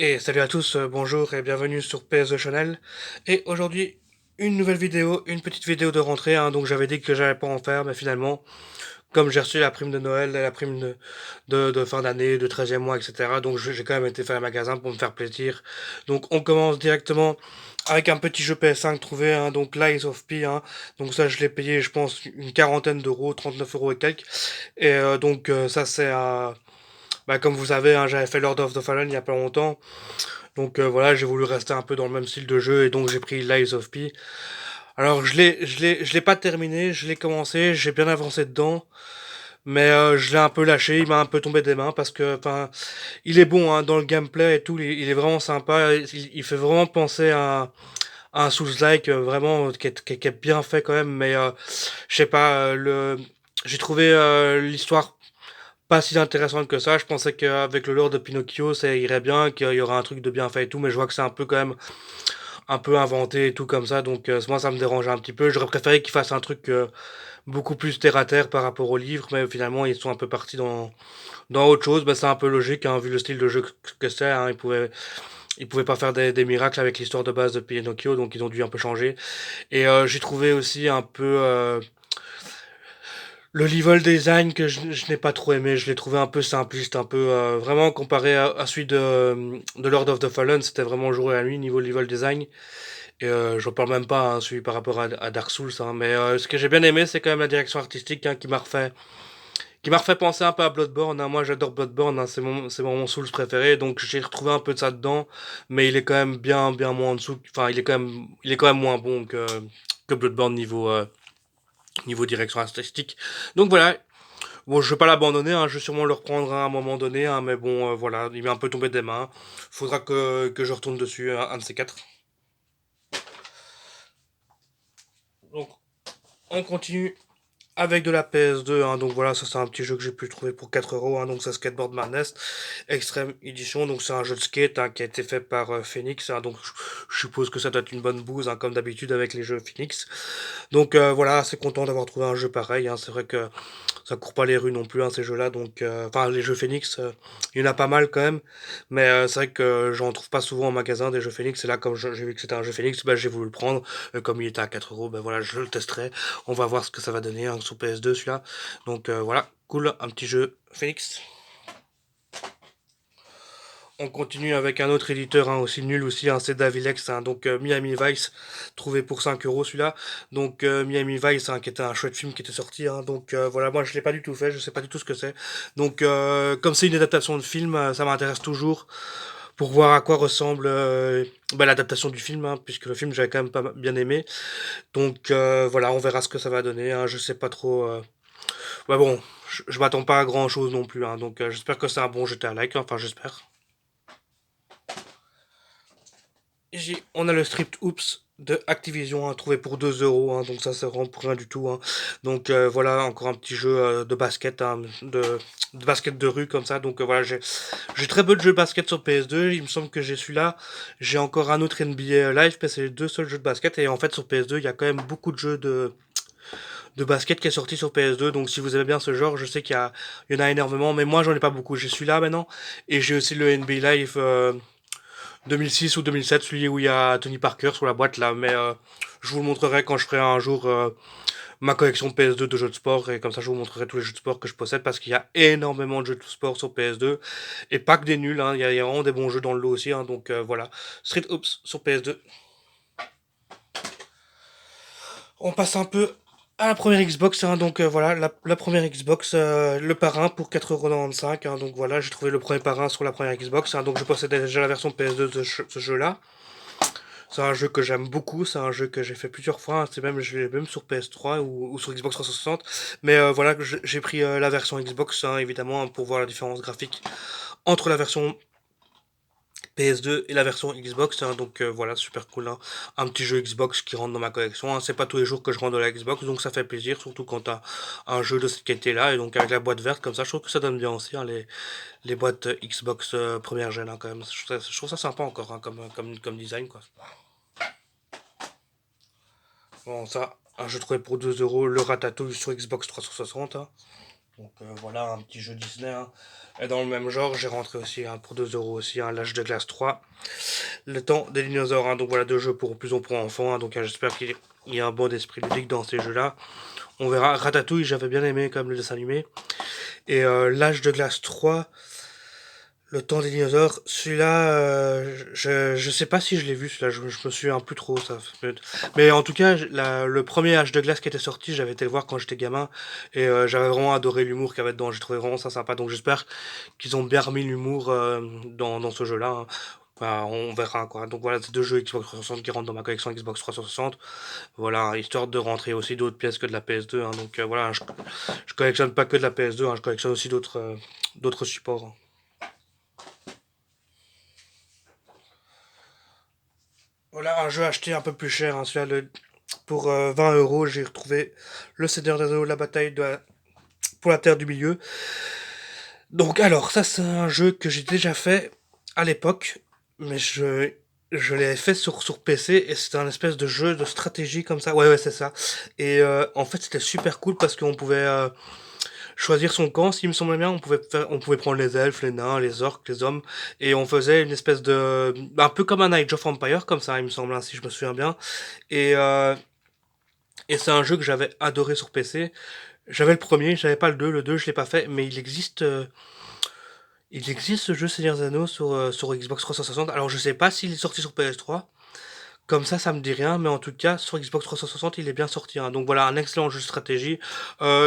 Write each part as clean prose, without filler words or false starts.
Et salut à tous, bonjour et bienvenue sur PS2 Channel. Et aujourd'hui, une nouvelle vidéo, une petite vidéo de rentrée, hein, donc j'avais dit que j'allais pas en faire, mais finalement, comme j'ai reçu la prime de Noël, la prime de fin d'année, de 13e mois, etc., donc j'ai quand même été faire un magasin pour me faire plaisir. Donc on commence directement avec un petit jeu PS5 trouvé, hein, donc Lies of P, hein, donc ça je l'ai payé, je pense, une quarantaine d'euros, 39 euros et quelques. Et ça c'est bah, comme vous savez, hein, j'avais fait Lord of the Fallen il y a pas longtemps. Donc voilà, j'ai voulu rester un peu dans le même style de jeu et donc j'ai pris Lies of P. Alors je l'ai pas terminé, je l'ai commencé, j'ai bien avancé dedans, mais je l'ai un peu lâché, il m'a un peu tombé des mains parce que, enfin, il est bon hein, dans le gameplay et tout, il est vraiment sympa, il fait vraiment penser à un Souls-like vraiment qui est bien fait quand même, mais je sais pas, j'ai trouvé l'histoire pas si intéressante que ça. Je pensais qu'avec le lore de Pinocchio, ça irait bien, qu'il y aurait un truc de bien fait et tout, mais je vois que c'est un peu quand même un peu inventé et tout comme ça, donc moi ça me dérange un petit peu. J'aurais préféré qu'ils fassent un truc beaucoup plus terre à terre par rapport au livre, mais finalement ils sont un peu partis dans autre chose. Bah, c'est un peu logique, hein, vu le style de jeu que c'est. Hein, ils pouvaient pas faire des miracles avec l'histoire de base de Pinocchio, donc ils ont dû un peu changer. Et j'ai trouvé aussi un peu le level design que je n'ai pas trop aimé, je l'ai trouvé un peu simpliste, un peu vraiment comparé à celui de Lord of the Fallen, c'était vraiment jour et la nuit niveau level design. Et j'en parle même pas, hein, celui par rapport à Dark Souls, hein, mais ce que j'ai bien aimé, c'est quand même la direction artistique hein, qui m'a refait penser un peu à Bloodborne. Hein. Moi, j'adore Bloodborne, hein, c'est mon Souls préféré, donc j'ai retrouvé un peu de ça dedans, mais il est quand même bien moins en dessous. Enfin, il est quand même moins bon que Bloodborne niveau direction artistique. Donc voilà, bon, je vais pas l'abandonner, hein, je vais sûrement le reprendre à un moment donné, hein, mais bon, voilà, il m'est un peu tombé des mains. Faudra que je retourne dessus, un de ces quatre. Donc, on continue avec de la PS2, hein, donc voilà, ça c'est un petit jeu que j'ai pu trouver pour 4 euros, hein, donc c'est Skateboard Madness Extreme Edition, donc c'est un jeu de skate hein, qui a été fait par Phoenix, hein, donc je suppose que ça doit être une bonne bouse, hein, comme d'habitude avec les jeux Phoenix. Donc voilà, assez content d'avoir trouvé un jeu pareil, hein, c'est vrai que ça court pas les rues non plus, hein, ces jeux-là. Donc, enfin, les jeux Phoenix, il y en a pas mal quand même. Mais c'est vrai que j'en trouve pas souvent en magasin des jeux Phoenix. Et là, comme j'ai vu que c'était un jeu Phoenix, bah, j'ai voulu le prendre. Comme il était à 4 euros, ben voilà, je le testerai. On va voir ce que ça va donner hein, sur PS2 celui-là. Donc voilà, cool, un petit jeu Phoenix. On continue avec un autre éditeur hein, aussi nul aussi, hein, c'est Davilex, hein, donc Miami Vice, trouvé pour 5 euros celui-là. Donc Miami Vice, hein, qui était un chouette film qui était sorti, hein, donc voilà, moi je l'ai pas du tout fait, je sais pas du tout ce que c'est. Donc comme c'est une adaptation de film, ça m'intéresse toujours pour voir à quoi ressemble bah, l'adaptation du film, hein, puisque le film j'avais quand même pas bien aimé. Donc voilà, on verra ce que ça va donner, hein, je sais pas trop. Ouais bon, je m'attends pas à grand chose non plus, hein, donc j'espère que c'est un bon GTA like, enfin j'espère. On a le Stripped Oops de Activision hein, trouvé pour 2 euros, hein, donc ça c'est vraiment pour rien du tout. Hein. Donc voilà, encore un petit jeu de basket, hein, de basket de rue comme ça. Donc voilà, j'ai très peu de jeux de basket sur PS2. Il me semble que j'ai celui-là. J'ai encore un autre NBA Live, mais c'est les deux seuls jeux de basket. Et en fait, sur PS2, il y a quand même beaucoup de jeux de basket qui est sorti sur PS2. Donc si vous aimez bien ce genre, je sais il y en a énormément, mais moi j'en ai pas beaucoup. J'ai celui-là maintenant. Et j'ai aussi le NBA Live 2006 ou 2007, celui où il y a Tony Parker sur la boîte là, mais je vous le montrerai quand je ferai un jour ma collection PS2 de jeux de sport et comme ça je vous montrerai tous les jeux de sport que je possède parce qu'il y a énormément de jeux de sport sur PS2 et pas que des nuls, hein, il y a vraiment des bons jeux dans le lot aussi, hein, donc voilà. Street Hoops sur PS2. On passe un peu à la première Xbox, hein, donc voilà, la première Xbox, le parrain pour 4,95€, hein, donc voilà, j'ai trouvé le premier parrain sur la première Xbox, hein, donc je possédais déjà la version PS2 de ce jeu-là. C'est un jeu que j'aime beaucoup, c'est un jeu que j'ai fait plusieurs fois, hein, c'est même, je l'ai même sur PS3 ou sur Xbox 360. Mais voilà, j'ai pris la version Xbox, hein, évidemment, pour voir la différence graphique entre la version PS2 et la version Xbox. Hein, donc voilà, super cool. Hein. Un petit jeu Xbox qui rentre dans ma collection. Hein, c'est pas tous les jours que je rentre dans la Xbox, donc ça fait plaisir, surtout quand t'as un jeu de cette qualité-là. Et donc avec la boîte verte comme ça, je trouve que ça donne bien aussi, hein, les boîtes Xbox première gen, hein, quand même. Je trouve ça sympa encore, hein, comme design, quoi. Bon, ça, un jeu trouvé pour 2 euros, le Ratatouille sur Xbox 360. Hein. Donc voilà, un petit jeu Disney. Hein. Et dans le même genre, j'ai rentré aussi pour 2 € aussi, l'âge de glace 3. Le temps des dinosaures. Hein. Donc voilà, 2 jeux pour plus ou pour enfants. Hein. Donc j'espère qu'il y a un bon esprit ludique dans ces jeux-là. On verra. Ratatouille, j'avais bien aimé comme le dessin animé. Et l'âge de glace 3, le temps des dinosaures, celui-là, je sais pas si je l'ai vu, celui-là, je me souviens plus trop, ça. Mais en tout cas, le premier âge de glace qui était sorti, j'avais été le voir quand j'étais gamin, et j'avais vraiment adoré l'humour qu'il y avait dedans, j'ai trouvé vraiment ça sympa, donc j'espère qu'ils ont bien remis l'humour dans ce jeu-là. Hein. Enfin, on verra quoi. Donc voilà, c'est 2 jeux Xbox 360 qui rentrent dans ma collection Xbox 360. Voilà, histoire de rentrer aussi d'autres pièces que de la PS2. Hein. Donc voilà, je collectionne pas que de la PS2, hein, je collectionne aussi d'autres supports. Hein. Voilà un jeu acheté un peu plus cher. Hein, celui-là, pour 20 €, j'ai retrouvé Le Seigneur des Anneaux, la bataille pour la Terre du Milieu. Donc, alors, ça, c'est un jeu que j'ai déjà fait à l'époque, mais je l'ai fait sur PC et c'était un espèce de jeu de stratégie comme ça. Ouais, ouais, c'est ça. Et en fait, c'était super cool parce qu'on pouvait choisir son camp, s'il me semblait bien. On pouvait prendre les elfes, les nains, les orques, les hommes, et on faisait une espèce de, un peu comme un Age of Empire, comme ça, il me semble, hein, si je me souviens bien. Et et c'est un jeu que j'avais adoré sur PC. J'avais le premier, j'avais pas le 2. Le 2 je l'ai pas fait, mais il existe ce jeu Seigneur des Anneaux sur Xbox 360. Alors je sais pas s'il est sorti sur PS3. Comme ça me dit rien, mais en tout cas, sur Xbox 360, il est bien sorti. Hein. Donc voilà, un excellent jeu de stratégie.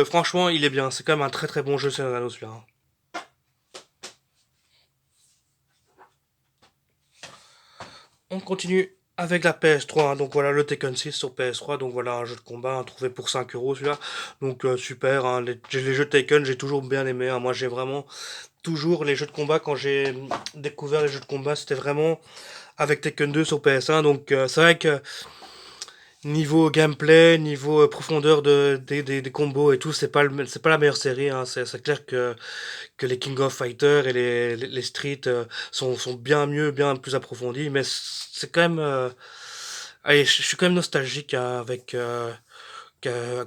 Franchement, il est bien. C'est quand même un très très bon jeu Seigneur des Anneaux celui-là. Hein. On continue avec la PS3. Hein. Donc voilà, le Tekken 6 sur PS3. Donc voilà, un jeu de combat hein, trouvé pour 5 € celui-là. Donc super. Hein. Les jeux de Tekken, j'ai toujours bien aimé. Hein. Moi, j'ai vraiment toujours les jeux de combat, quand j'ai découvert les jeux de combat, c'était vraiment avec Tekken 2 sur PS1. Donc c'est vrai que niveau gameplay, niveau profondeur des combos et tout, c'est pas la meilleure série. Hein. C'est clair que les King of Fighters et les Street sont bien mieux, bien plus approfondis. Mais c'est quand même... allez, je suis quand même nostalgique hein, avec...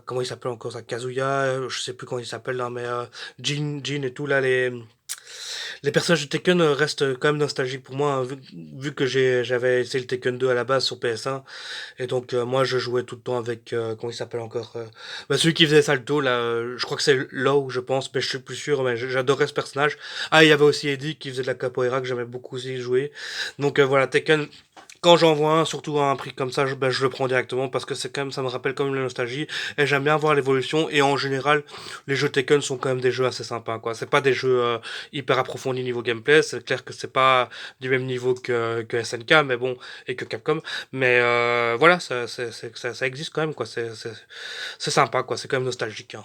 comment il s'appelle encore ça, Kazuya, je sais plus comment il s'appelle là, mais Jin et tout là, les personnages de Tekken restent quand même nostalgiques pour moi, hein, vu que j'avais essayé le Tekken 2 à la base sur PS1, et donc moi je jouais tout le temps avec, comment il s'appelle encore, celui qui faisait Salto, là, je crois que c'est Low, je pense, mais je suis plus sûr, mais j'adorais ce personnage. Ah, il y avait aussi Eddie qui faisait de la capoeira, que j'aimais beaucoup aussi jouer. Donc voilà, Tekken, quand j'en vois un, surtout à un prix comme ça, je le prends directement parce que c'est quand même, ça me rappelle comme la nostalgie et j'aime bien voir l'évolution. Et en général, les jeux Tekken sont quand même des jeux assez sympas, quoi. C'est pas des jeux hyper approfondis niveau gameplay. C'est clair que c'est pas du même niveau que SNK, mais bon, et que Capcom. Mais voilà, ça existe quand même, quoi. C'est sympa, quoi. C'est quand même nostalgique. Hein.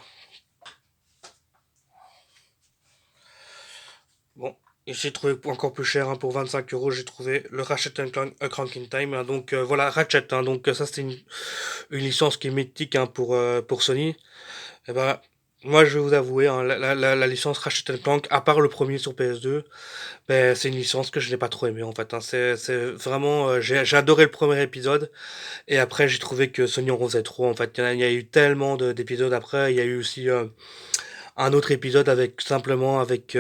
Bon, et j'ai trouvé encore plus cher, hein, pour 25 €, j'ai trouvé le Ratchet Clank A Crank in Time. Hein. Donc voilà, Ratchet, hein, donc ça c'est une licence qui est mythique hein, pour Sony. Et ben, moi je vais vous avouer, hein, la licence Ratchet Clank, à part le premier sur PS2, ben, c'est une licence que je n'ai pas trop aimé en fait. Hein. C'est vraiment, j'ai adoré le premier épisode, et après j'ai trouvé que Sony en faisait trop. En fait, il y a eu tellement d'épisodes après, il y a eu aussi un autre épisode avec simplement avec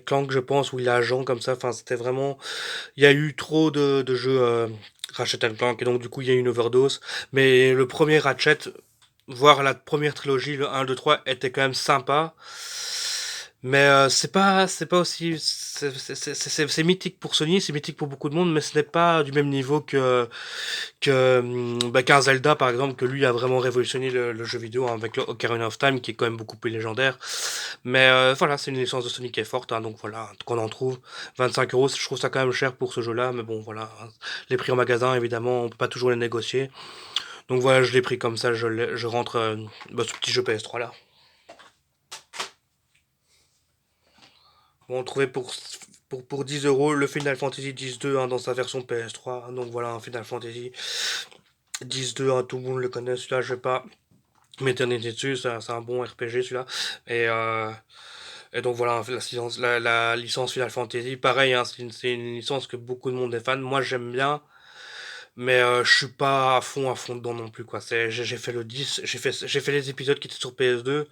Clank je pense où il est agent comme ça, enfin c'était vraiment, il y a eu trop de jeux Ratchet Clank et donc du coup il y a eu une overdose, mais le premier Ratchet, voire la première trilogie, le 1, 2, 3, était quand même sympa. Mais c'est pas aussi, c'est mythique pour Sony, c'est mythique pour beaucoup de monde, mais ce n'est pas du même niveau qu'un Zelda par exemple, que lui a vraiment révolutionné le jeu vidéo hein, avec le Ocarina of Time, qui est quand même beaucoup plus légendaire. Mais voilà, c'est une licence de Sony qui est forte, hein, donc voilà, qu'on en trouve 25 €, je trouve ça quand même cher pour ce jeu-là, mais bon voilà, hein. Les prix en magasin évidemment, on peut pas toujours les négocier. Donc voilà, je l'ai pris comme ça, je rentre ce petit jeu PS3 là. Bon, on trouvait pour 10 € le Final Fantasy X-2 hein, dans sa version PS3. Hein. Donc voilà, un Final Fantasy X-2, hein, tout le monde le connaît, celui-là, je vais pas m'éterniser dessus, c'est un bon RPG celui-là. Et, euh, et donc voilà, la licence Final Fantasy, pareil, hein, c'est une licence que beaucoup de monde est fan. Moi j'aime bien. Mais je suis pas à fond dedans non plus, quoi. J'ai fait le 10, j'ai fait les épisodes qui étaient sur PS2,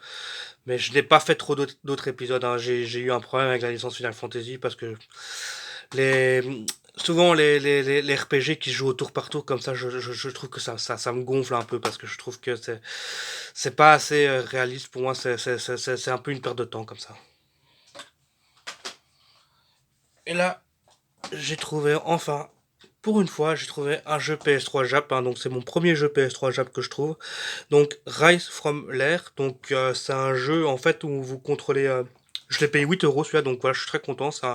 mais je n'ai pas fait trop d'autres épisodes, hein. J'ai eu un problème avec la licence Final Fantasy parce que les, souvent les RPG qui se jouent au tour par tour comme ça, je trouve que ça me gonfle un peu parce que je trouve que c'est pas assez réaliste pour moi, c'est un peu une perte de temps comme ça. Et là, j'ai trouvé enfin, pour une fois, j'ai trouvé un jeu PS3 Jap, hein, donc c'est mon premier jeu PS3 Jap que je trouve. Donc Rise from l'Air, donc c'est un jeu en fait où vous contrôlez. Je l'ai payé 8 € celui-là, donc voilà, je suis très content. C'est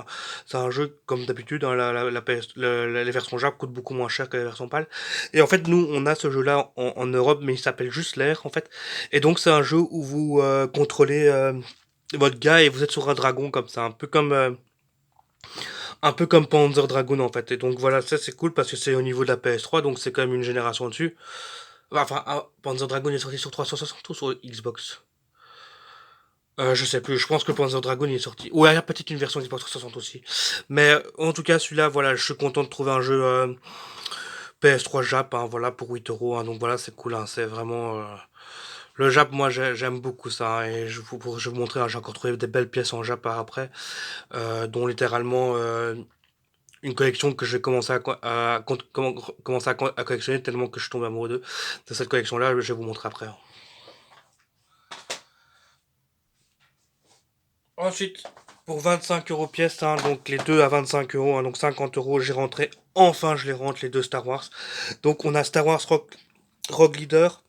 un jeu comme d'habitude, hein, la PS, les versions Jap coûtent beaucoup moins cher que les versions PAL. Et en fait, nous, on a ce jeu-là en Europe, mais il s'appelle juste l'Air en fait. Et donc c'est un jeu où vous contrôlez votre gars et vous êtes sur un dragon comme ça, un peu comme Panzer Dragoon en fait. Et donc voilà, ça c'est cool parce que c'est au niveau de la PS3, donc c'est quand même une génération dessus. Enfin, Panzer Dragoon est sorti sur 360 ou sur Xbox? Je sais plus, je pense que Panzer Dragoon il est sorti. Ouais, il y a peut-être une version Xbox 360 aussi. Mais en tout cas, celui-là, voilà, je suis content de trouver un jeu PS3 Jap, hein, voilà, pour 8 €. Hein, donc voilà, c'est cool, hein, c'est vraiment. Le Jap, moi j'aime beaucoup ça, hein, et je vais vous montrer, hein, j'ai encore trouvé des belles pièces en Jap par après, dont littéralement une collection que j'ai commencé commencer à collectionner tellement que je suis tombé amoureux de cette collection-là, je vais vous montrer après, hein. Ensuite, pour 25 € pièce, hein, donc les deux à 25 €, hein, donc 50 €, j'ai rentré, enfin je les rentre, les deux Star Wars. Donc on a Star Wars Rogue Leader,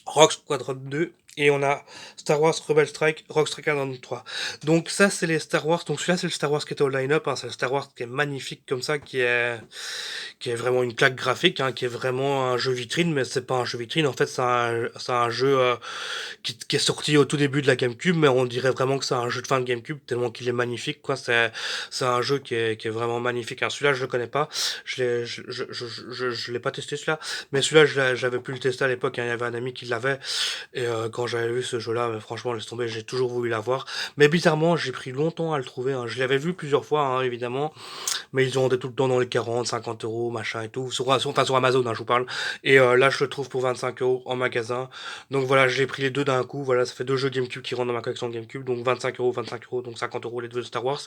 Rogue Squadron 2, et on a Star Wars Rebel Strike, Rogue Squadron 3. Donc ça c'est les Star Wars, donc celui-là c'est le Star Wars qui était au line-up, hein, c'est le Star Wars qui est magnifique comme ça, qui est vraiment une claque graphique, hein, qui est vraiment un jeu vitrine, mais c'est pas un jeu vitrine, en fait c'est un jeu qui est sorti au tout début de la GameCube, mais on dirait vraiment que c'est un jeu de fin de GameCube, tellement qu'il est magnifique, quoi. C'est un jeu qui est vraiment magnifique, hein. Celui-là, je le connais pas. Je l'ai pas testé, celui-là. Mais celui-là, j'avais pu le tester à l'époque, hein. Il y avait un ami qui l'avait. Et quand j'avais vu ce jeu-là, mais franchement, laisse tomber, j'ai toujours voulu l'avoir. Mais bizarrement, j'ai pris longtemps à le trouver, hein. Je l'avais vu plusieurs fois, hein, évidemment. Mais ils ont vendaient tout le temps dans les 40, 50 €, machin et tout. Enfin, sur Amazon, hein, je vous parle. Et là, je le trouve pour 25 € en magasin. Donc voilà, j'ai pris les deux d'un coup. Voilà, ça fait deux jeux GameCube qui rentrent dans ma collection de GameCube. Donc 25 €, 25 €, donc 50 € les deux de Star Wars.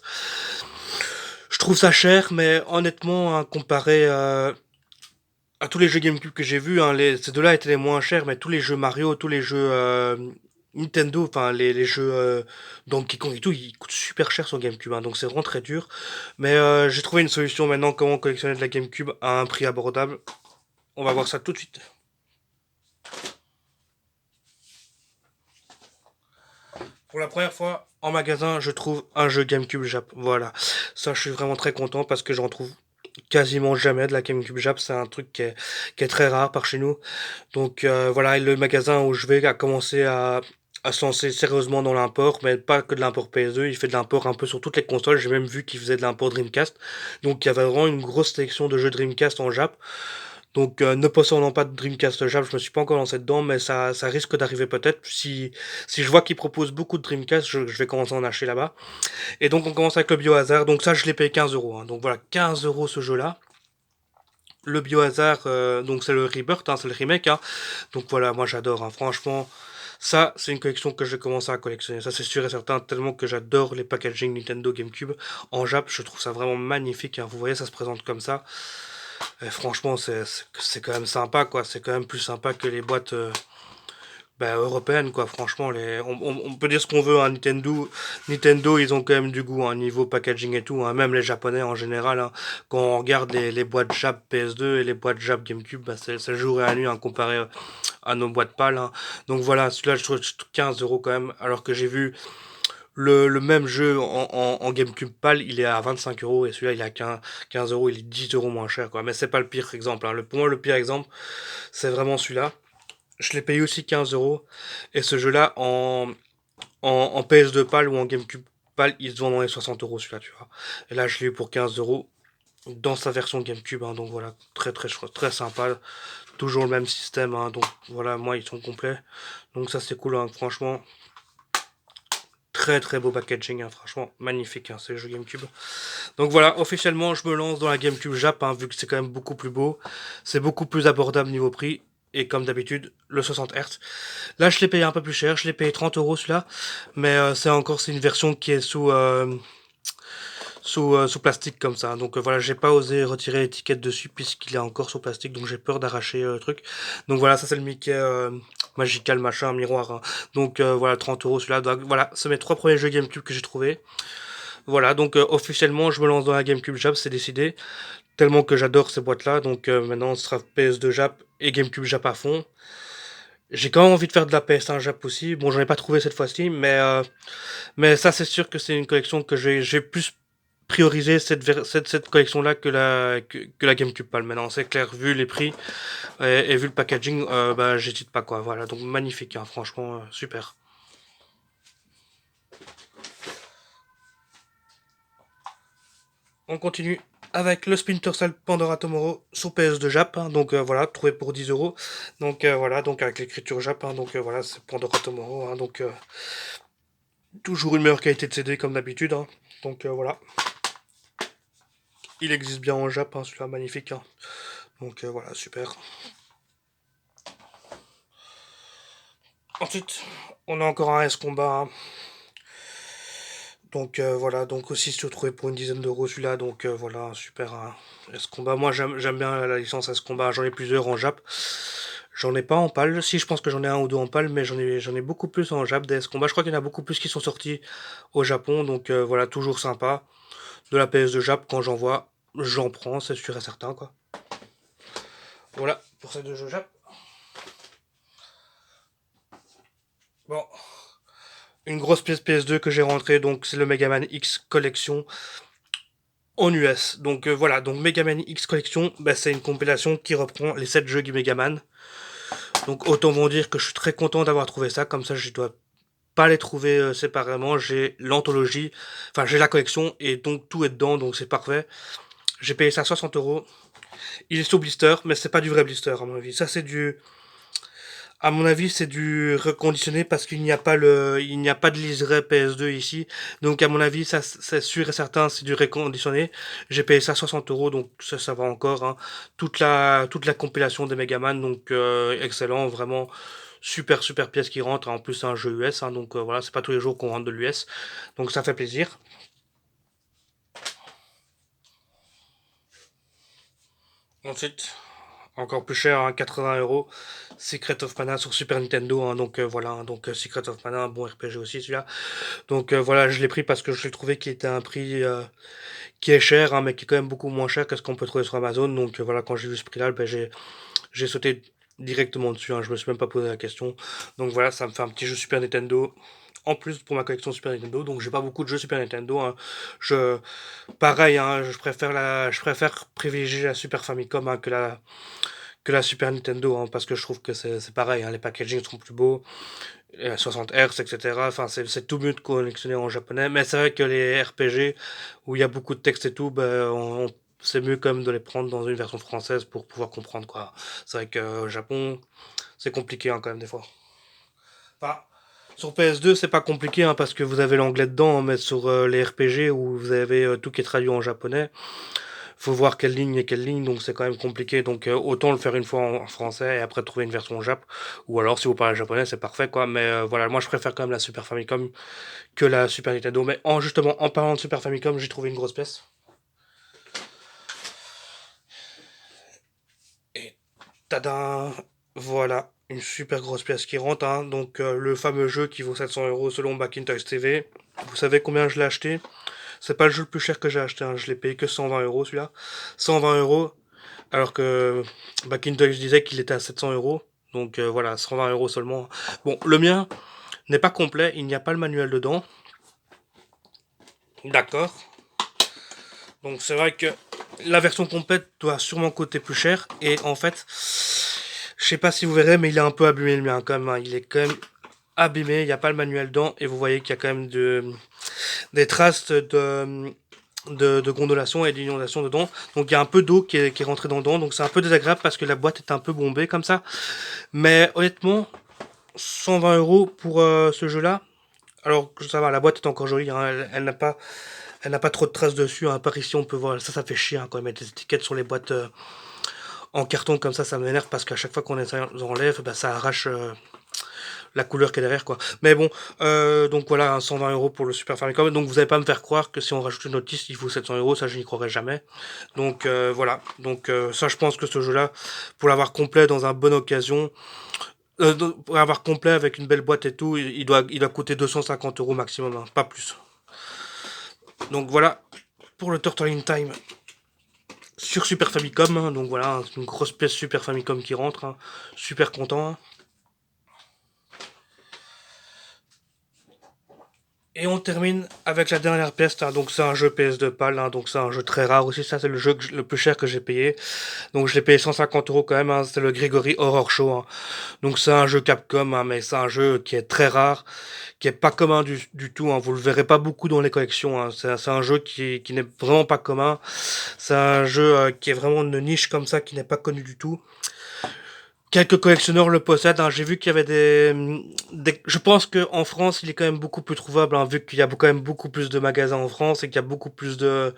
Je trouve ça cher, mais honnêtement, hein, comparé à tous les jeux GameCube que j'ai vus, hein, ces deux-là étaient les moins chers, mais tous les jeux Mario, tous les jeux Nintendo, enfin les jeux Donkey Kong et tout, ils coûtent super cher sur GameCube, hein, donc c'est vraiment très dur. Mais j'ai trouvé une solution maintenant comment collectionner de la GameCube à un prix abordable. On va voir ça tout de suite. Pour la première fois en magasin, je trouve un jeu GameCube Jap. Voilà. Ça, je suis vraiment très content parce que j'en trouve quasiment jamais de la GameCube Jap. C'est un truc qui est très rare par chez nous. Donc voilà, le magasin où je vais a commencé à se lancer sérieusement dans l'import, mais pas que de l'import PS2, il fait de l'import un peu sur toutes les consoles. J'ai même vu qu'il faisait de l'import Dreamcast. Donc il y avait vraiment une grosse sélection de jeux Dreamcast en Jap. Donc, ne possédant pas de Dreamcast Jap, je me suis pas encore lancé dedans, mais ça risque d'arriver peut-être. Si je vois qu'ils proposent beaucoup de Dreamcast, je vais commencer à en acheter là-bas. Et donc, on commence avec le Biohazard. Donc, ça, je l'ai payé 15 €, hein. Donc, voilà, 15 € ce jeu-là. Le Biohazard, donc c'est le Rebirth, hein, c'est le remake, hein. Donc, voilà, moi j'adore, hein. Franchement, ça, c'est une collection que je vais commencer à collectionner. Ça, c'est sûr et certain, tellement que j'adore les packaging Nintendo GameCube en Jap. Je trouve ça vraiment magnifique, hein. Vous voyez, ça se présente comme ça. Et franchement, c'est quand même sympa, quoi. C'est quand même plus sympa que les boîtes européennes, quoi. Franchement, on peut dire ce qu'on veut, hein. Nintendo, ils ont quand même du goût, hein, niveau packaging et tout, hein. Même les Japonais en général, hein. Quand on regarde les boîtes Jap PS2 et les boîtes Jap GameCube, bah, c'est le jour et la nuit, hein, comparé à nos boîtes PAL, hein. Donc voilà, celui-là, je trouve 15 € quand même, alors que j'ai vu le même jeu en GameCube PAL, il est à 25 € et celui-là il est à 15 €, il est 10 € moins cher, quoi. Mais c'est pas le pire exemple, hein. Pour moi, le pire exemple, c'est vraiment celui-là. Je l'ai payé aussi 15 € et ce jeu-là en PS2 PAL ou en GameCube PAL, il se vend dans les 60 € celui-là, tu vois. Et là, je l'ai eu pour 15 € dans sa version GameCube, hein. Donc voilà, très sympa. Toujours le même système, hein. Donc voilà, moi, ils sont complets. Donc ça, c'est cool, hein. Franchement, très très beau packaging, hein, franchement magnifique, hein, ces jeux GameCube. Donc voilà, officiellement je me lance dans la GameCube Jap, hein, vu que c'est quand même beaucoup plus beau, c'est beaucoup plus abordable niveau prix, et comme d'habitude, le 60 Hz. Là je l'ai payé un peu plus cher, je l'ai payé 30 euros celui-là, mais c'est une version qui est sous plastique comme ça. Donc voilà, j'ai pas osé retirer l'étiquette dessus puisqu'il est encore sous plastique, donc j'ai peur d'arracher le truc. Donc voilà, ça c'est le Mickey Magical machin, miroir, hein. Donc voilà, 30 euros celui-là. Donc voilà, c'est mes 3 premiers jeux GameCube que j'ai trouvé. Voilà, donc officiellement je me lance dans la GameCube Jap, c'est décidé. Tellement que j'adore ces boîtes-là, donc maintenant ce sera PS2 Jap et GameCube Jap à fond. J'ai quand même envie de faire de la PS1 Jap aussi. Bon, j'en ai pas trouvé cette fois-ci, mais ça c'est sûr que c'est une collection que j'ai plus prioriser cette collection-là que la GameCube Palm. Maintenant, c'est clair, vu les prix et vu le packaging, bah, j'hésite pas quoi. Voilà, donc magnifique, hein, franchement, super. On continue avec le Splinter Cell Pandora Tomorrow sur PS2 Jap, hein, donc voilà, trouvé pour 10 euros. Donc voilà, donc avec l'écriture Jap, hein, donc voilà, c'est Pandora Tomorrow, hein, donc toujours une meilleure qualité de CD comme d'habitude, hein, donc voilà. Il existe bien en Jap, hein, celui-là magnifique, hein. Donc voilà, super. Ensuite, on a encore un S-Combat, hein. Donc voilà, donc aussi se trouvé pour une dizaine d'euros celui-là, donc voilà, super, hein. S-Combat. Moi j'aime bien la licence S-Combat, j'en ai plusieurs en Jap. J'en ai pas en PAL, si je pense que j'en ai un ou deux en PAL, mais j'en ai beaucoup plus en Jap des S-Combat. Je crois qu'il y en a beaucoup plus qui sont sortis au Japon, donc voilà, toujours sympa. De la PS de Jap, quand j'en vois, j'en prends, c'est sûr et certain, quoi. Voilà, pour ces deux jeux Jap. Bon, une grosse pièce PS2 que j'ai rentrée, donc c'est le Mega Man X Collection en US. Donc voilà, donc Mega Man X Collection, bah, c'est une compilation qui reprend les 7 jeux du Mega Man. Donc autant vous dire que je suis très content d'avoir trouvé ça, comme ça je dois pas les trouver séparément, j'ai l'anthologie, enfin j'ai la collection et donc tout est dedans, donc c'est parfait. J'ai payé ça 60 euros. Il est sous blister, mais c'est pas du vrai blister à mon avis. Ça c'est du, à mon avis, c'est du reconditionné parce il n'y a pas de liseré PS2 ici. Donc, à mon avis, ça, c'est sûr et certain, c'est du reconditionné. J'ai payé ça 60 euros, donc ça va encore, hein. Toute la compilation des Megaman, donc excellent, vraiment super pièce qui rentre. En plus, c'est un jeu US, hein, donc voilà, c'est pas tous les jours qu'on rentre de l'US, donc ça fait plaisir. Ensuite, encore plus cher, hein, 80 euros. Secret of Mana sur Super Nintendo, hein, donc voilà, hein, donc Secret of Mana, un bon RPG aussi celui-là. Donc voilà, je l'ai pris parce que je l'ai trouvé qu'il était à un prix qui est cher, hein, mais qui est quand même beaucoup moins cher que ce qu'on peut trouver sur Amazon. Donc voilà, quand j'ai vu ce prix-là, ben, j'ai sauté directement dessus, hein, je me suis même pas posé la question. Donc voilà, ça me fait un petit jeu Super Nintendo. En plus pour ma collection Super Nintendo, donc j'ai pas beaucoup de jeux Super Nintendo, hein. Je, pareil, hein, je préfère privilégier la Super Famicom, hein, que la Super Nintendo, hein, parce que je trouve que c'est pareil, hein, les packagings sont plus beaux, 60 Hz, etc. Enfin, c'est tout mieux de collectionner en japonais, mais c'est vrai que les RPG, où il y a beaucoup de texte et tout, ben, c'est mieux quand même de les prendre dans une version française pour pouvoir comprendre, quoi. C'est vrai qu'au Japon, c'est compliqué, hein, quand même des fois. Enfin, sur PS2, c'est pas compliqué, hein, parce que vous avez l'anglais dedans, hein, mais sur les RPG où vous avez tout qui est traduit en japonais, faut voir quelle ligne et quelle ligne, donc c'est quand même compliqué. Donc autant le faire une fois en français et après trouver une version en jap. Ou alors si vous parlez japonais, c'est parfait quoi. Mais voilà, moi je préfère quand même la Super Famicom que la Super Nintendo. Mais justement, en parlant de Super Famicom, j'ai trouvé une grosse pièce. Et tada! Voilà, une super grosse pièce qui rentre, hein. Donc le fameux jeu qui vaut 700 euros selon Macintosh TV. Vous savez combien je l'ai acheté? C'est pas le jeu le plus cher que j'ai acheté, hein. Je l'ai payé que 120 euros celui-là. 120 euros, alors que Macintosh disait qu'il était à 700 euros. Donc voilà, 120 euros seulement. Bon, le mien n'est pas complet, il n'y a pas le manuel dedans. D'accord. Donc c'est vrai que la version complète doit sûrement coûter plus cher. Et en fait, je sais pas si vous verrez, mais il est un peu abîmé le mien quand même, hein. Il est quand même abîmé, il n'y a pas le manuel dedans. Et vous voyez qu'il y a quand même des traces de gondolation et d'inondation dedans. Donc il y a un peu d'eau qui est rentrée dedans. Donc c'est un peu désagréable parce que la boîte est un peu bombée comme ça. Mais honnêtement, 120 euros pour ce jeu-là, Alors que ça va, la boîte est encore jolie, hein, elle n'a pas trop de traces dessus, hein, par ici on peut voir, ça fait chier hein, quand ils mettent des étiquettes sur les boîtes en carton comme ça m'énerve parce qu'à chaque fois qu'on les enlève, bah, ça arrache la couleur qui est derrière quoi. Mais bon, donc voilà, 120 € pour le Super Famicom. Donc vous allez pas me faire croire que si on rajoute une notice, il faut 700 €, ça je n'y croirais jamais. Donc voilà, donc ça je pense que ce jeu-là, pour l'avoir complet dans un bonne occasion, pour l'avoir complet avec une belle boîte et tout, il doit coûter 250 € maximum, hein, pas plus. Donc voilà pour le Turtle in Time sur Super Famicom. Hein. Donc voilà, c'est une grosse pièce Super Famicom qui rentre, hein. Super content. Hein. Et on termine avec la dernière pièce, hein. Donc c'est un jeu PS2 PAL, hein. Donc c'est un jeu très rare aussi, ça c'est le jeu le plus cher que j'ai payé. Donc je l'ai payé 150 € quand même, hein. C'est le Gregory Horror Show. Hein. Donc c'est un jeu Capcom, hein, mais c'est un jeu qui est très rare, qui est pas commun du tout. Hein. Vous le verrez pas beaucoup dans les collections. Hein. C'est un jeu qui n'est vraiment pas commun. C'est un jeu qui est vraiment une niche comme ça, qui n'est pas connu du tout. Quelques collectionneurs le possèdent. Hein. J'ai vu qu'il y avait Je pense qu'en France, il est quand même beaucoup plus trouvable, hein, vu qu'il y a quand même beaucoup plus de magasins en France et qu'il y a beaucoup plus de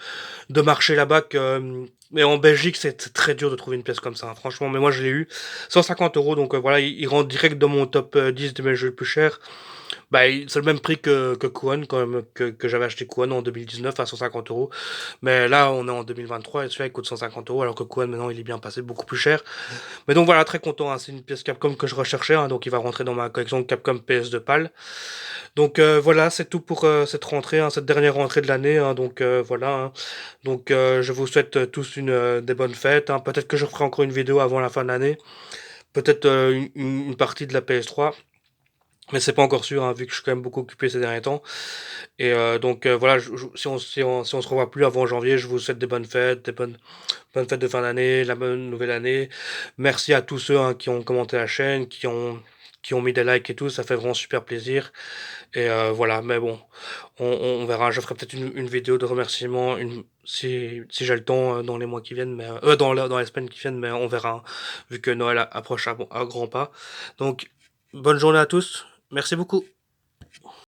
marchés là-bas que... Mais en Belgique, c'est très dur de trouver une pièce comme ça, hein, franchement. Mais moi, je l'ai eu. 150 €, donc voilà, il rentre direct dans mon top 10 de mes jeux les plus chers. Bah, c'est le même prix que Kuon, quand même, que j'avais acheté Kuon en 2019 à 150 €. Mais là, on est en 2023 et celui-là, il coûte 150 €, alors que Kuon, maintenant, il est bien passé beaucoup plus cher. Mais donc voilà, très content, hein. C'est une pièce Capcom que je recherchais, hein, donc il va rentrer dans ma collection de Capcom PS2 PAL. Donc voilà, c'est tout pour cette rentrée, hein, cette dernière rentrée de l'année. Hein, donc voilà. Hein. Donc je vous souhaite tous des bonnes fêtes. Hein. Peut-être que je ferai encore une vidéo avant la fin de l'année. Peut-être une partie de la PS3. Mais c'est pas encore sûr, hein, vu que je suis quand même beaucoup occupé ces derniers temps. Et donc voilà, si on se revoit plus avant janvier, je vous souhaite des bonnes fêtes, bonnes fêtes de fin d'année, la bonne nouvelle année. Merci à tous ceux hein, qui ont commenté la chaîne, qui ont mis des likes et tout, ça fait vraiment super plaisir. Et voilà, mais bon, on verra. Je ferai peut-être une vidéo de remerciement si j'ai le temps dans les mois qui viennent, mais dans les semaines qui viennent, mais on verra, hein, vu que Noël approche à grands pas. Donc, bonne journée à tous. Merci beaucoup.